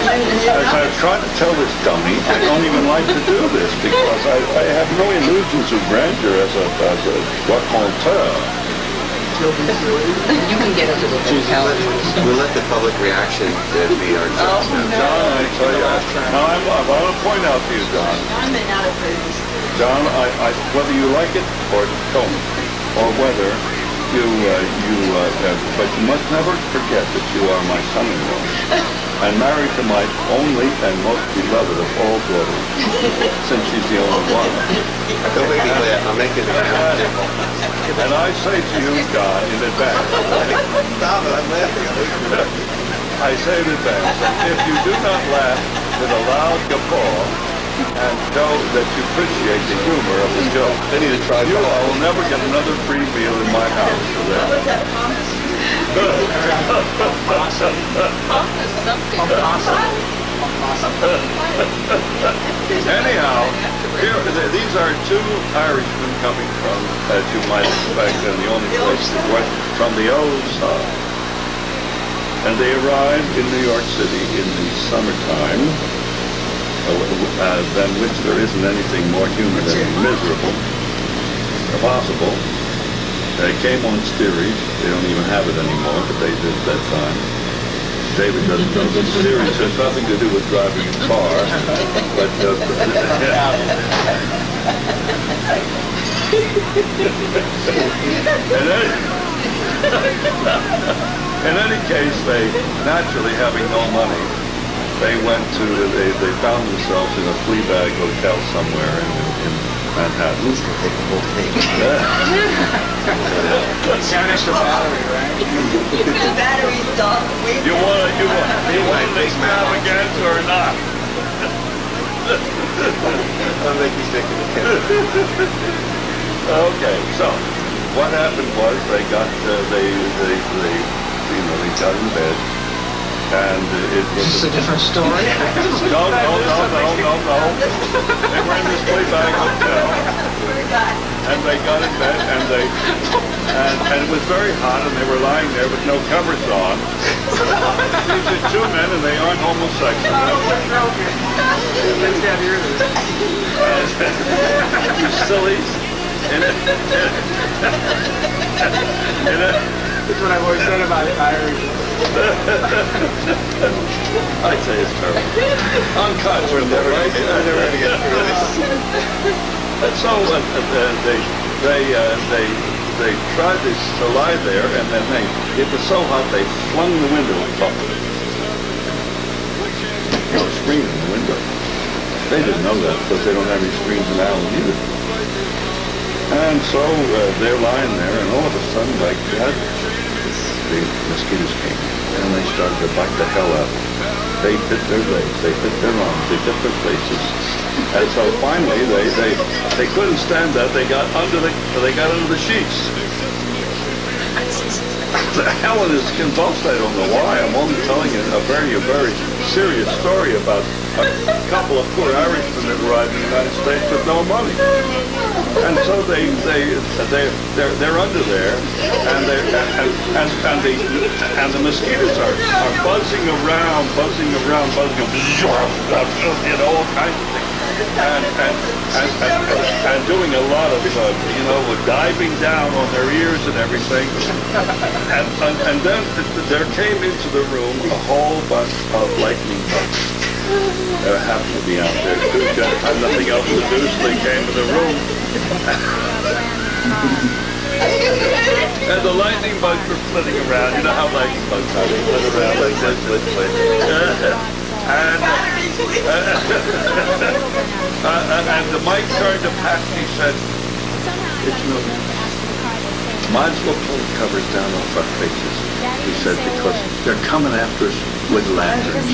As I've tried to tell this dummy, I don't even like to do this because I have no illusions of grandeur as a raconteur. You can get into the hotel. We'll let the public reaction be our judge. John, I tell you, I want to point out to you, John. John may not have heard this. John, whether you like it or don't, or whether but you must never forget that you are my son-in-law, and married to my only and most beloved of all daughters, since she's the only one. Don't make me laugh. I'll make it again. And I say to you, John, in advance. Stop it! I'm laughing. I say in advance, if you do not laugh with a loud guffaw, and show that you appreciate the humor of the joke, I need to try. You all will never get another free meal in my house for that. What was that, pompous? Pompous something. Anyhow, these are two Irishmen coming from, as you might expect, and the only place from the old side. And they arrived in New York City in the summertime, than which there isn't anything more humid and miserable possible. They came on steerage. They don't even have it anymore, but they did at that time. David doesn't know that steerage has nothing to do with driving a car, but in any case, they naturally having no money. They found themselves in a flea bag hotel somewhere in Manhattan. Who's going to take the whole thing? Vanish the battery, right? The battery's done. You want an extravaganza or not? I'll make you stick to the camera. Okay, so what happened was they got they got in bed. And it was... Is this a different story? No. They were in this flea bag hotel, and they got in bed, and it was very hot, and they were lying there with no covers on. These are two men, and they aren't homosexual. You sillies. That's what I've always said about Irish. I'd say it's terrible. Uncut. We're never going to get through this. And so they tried to lie there, and then it was so hot they flung the window up. No screen in the window. They didn't know that because they don't have any screens in Ireland either. And so they're lying there, and all of a sudden, like that, the mosquitoes came, and they started to bite the hell out of them. They bit their legs, they bit their arms, they bit their faces, and so finally they couldn't stand that. They got under the sheets. Helen is convulsed. I don't know why. I'm only telling you a very serious story about a couple of poor Irishmen that arrived in the United States with no money. And so they're under there, and the mosquitoes are buzzing around, all kinds of things, and doing a lot of diving down on their ears and everything. And then there came into the room a whole bunch of lightning bugs. There happened to be out there too. Just had nothing else to do, so they came to the room. And the lightning bugs were flitting around. You know how lightning bugs are. They flit around like this. And the mic turned to Pat and he said, "It's no use. Might as well pull the covers down off our faces," he said, "because they're coming after us with lanterns."